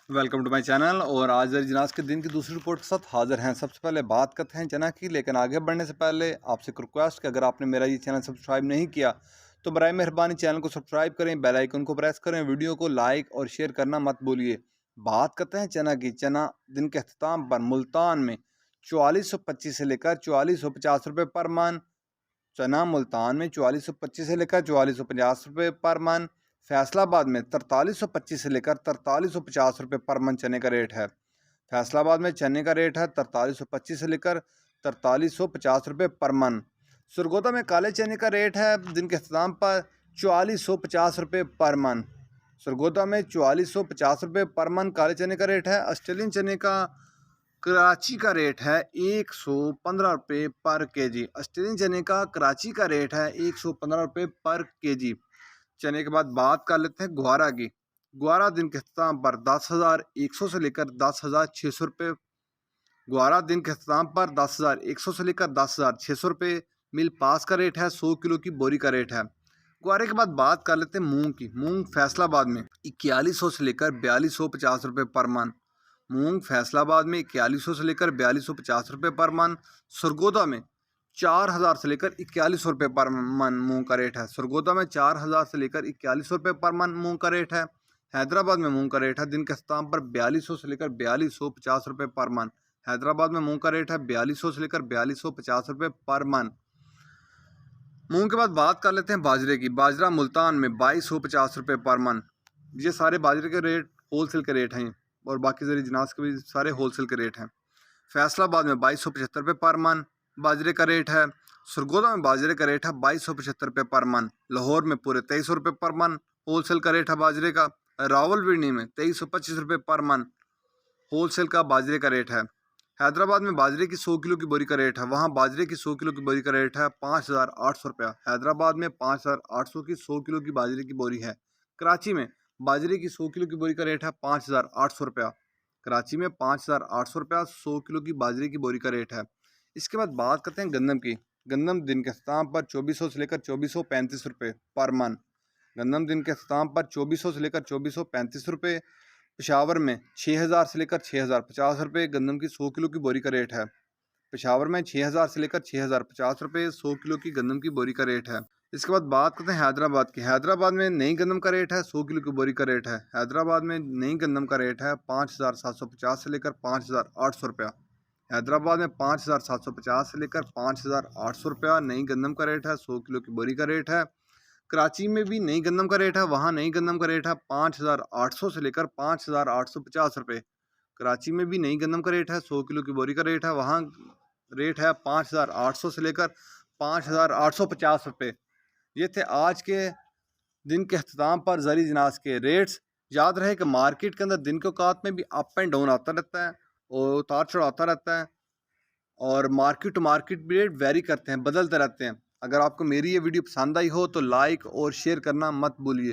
Welcome to my channel. और आज जिनास के दिन की दूसरी रिपोर्ट के साथ हाजिर हैं। सबसे पहले बात करते हैं चना की, लेकिन आगे बढ़ने से पहले आपसे एक रिक्वेस्ट कि अगर आपने मेरा ये चैनल सब्सक्राइब नहीं किया तो बराए मेहरबानी चैनल को सब्सक्राइब करें, बेल आइकन को प्रेस करें, वीडियो को लाइक और शेयर करना मत भूलिए। बात करते हैं चना की। चना दिन के अख्ताम पर मुल्तान में 4425 से लेकर 4450 रुपये पर मन। चना मुल्तान में 4425 से लेकर 4450 रुपये पर मन। फैसलाबाद में 4325 से लेकर 4350 रुपये पर मन चने का रेट है। फैसलाबाद में चने का रेट है 4325 से लेकर 4350 रुपये पर मन। सरगोदा में काले चने का रेट है दिन के अख्ताम पर 4450 रुपये पर मन। सरगोदा में 4450 रुपये पर मन काले चने का रेट है। ऑस्ट्रेलियन चने का कराची का रेट है 115 रुपये पर केजी। ऑस्ट्रेलियन चने का कराची का रेट है 115 रुपये पर केजी। चने के बाद बात कर लेते हैं ग्वारा की। ग्वारा दिन के अख्ताम पर 10,100 से लेकर 10,600 रुपये। ग्वारा दिन के अख्ताम पर 10,100 से लेकर 10,600 रुपये। मिल पास का रेट है। 100 किलो की बोरी का रेट है। ग्वारे के बाद बात कर लेते हैं मूंग की। मूंग फैसलाबाद में 4100 से लेकर 4250 रुपये पर मन। मूंग फैसलाबाद में 4100 से लेकर 4250 रुपये पर मन। सरगोदा में 4000 से लेकर 4100 रुपये पर मन मूंग का रेट है। सरगोदा में 4000 से लेकर 4100 रुपये पर मन मूंग का रेट है। हैदराबाद में मूंग का रेट है दिन के अख्ताम पर 4200 से लेकर 4250 रुपये पर मन। हैदराबाद में मूंग का रेट है 4200 से लेकर 4250 रुपये पर मन। मूंग के बाद बात कर लेते हैं बाजरे की। बाजरा मुल्तान में 2250 रुपये पर मन। ये सारे बाजरे के रेट होलसेल के रेट हैं और बाकी जरिए जिनास के भी सारे होलसेल के रेट हैं। फैसलाबाद में 2275 रुपये पर मन बाजरे का रेट है। सरगोदा में बाजरे का रेट है 2275 रुपये पर मन। लाहौर में पूरे 2300 रुपये पर मन होलसेल का रेट है बाजरे का। रावलपिंडी में 2325 रुपये पर मन होलसेल का बाजरे का रेट है। हैदराबाद में बाजरे की 100 किलो की बोरी का रेट है। वहाँ बाजरे की 100 किलो की बोरी का रेट है 5,800 रुपया। हैदराबाद में 5,800 की 100 किलो की बाजरे की बोरी है। कराची में बाजरे की 100 किलो की बोरी का रेट है 5,800 रुपया। कराची में 5,800 रुपया 100 किलो की बाजरे की बोरी का रेट है। इसके बाद बात करते हैं गंदम की। गंदम दिन के अख्ताम पर 2400 से लेकर 2435 रुपये पर मन। गंदम दिन के अख्ताम पर 2400 से लेकर 2435 रुपये। पेशावर में 6000 से लेकर 6050 रुपये गंदम की 100 किलो की बोरी का रेट है। पेशावर में 6000 से लेकर 6050 रुपये 100 किलो की गंदम की बोरी का रेट है। इसके बाद बात करते हैं हैदराबाद की। हैदराबाद में नई गंदम का रेट है 100 किलो की बोरी का रेट है। हैदराबाद में नई गंदम का रेट है 5,750 से लेकर 5,800 रुपया। हैदराबाद में 5,750 से लेकर 5,800 रुपया नई गंदम का रेट है। 100 किलो की बोरी का रेट है। कराची में भी नई गंदम का रेट है। वहाँ नई गंदम का रेट है 5,800 से लेकर 5,850 रुपये। कराची में भी नई गंदम का रेट है 100 किलो की बोरी का रेट है। वहाँ रेट है 5,800 से लेकर 5,850 रुपये। ये थे आज के दिन के अख्ताम पर ज़री जिनास के रेट्स। याद रहे कि मार्केट के अंदर दिन के औकात में भी अप एंड डाउन आता रहता है और उतार चढ़ाव आता रहता है और मार्केट टू मार्केट भी रेट वेरी करते हैं, बदलते रहते हैं। अगर आपको मेरी ये वीडियो पसंद आई हो तो लाइक और शेयर करना मत भूलिए।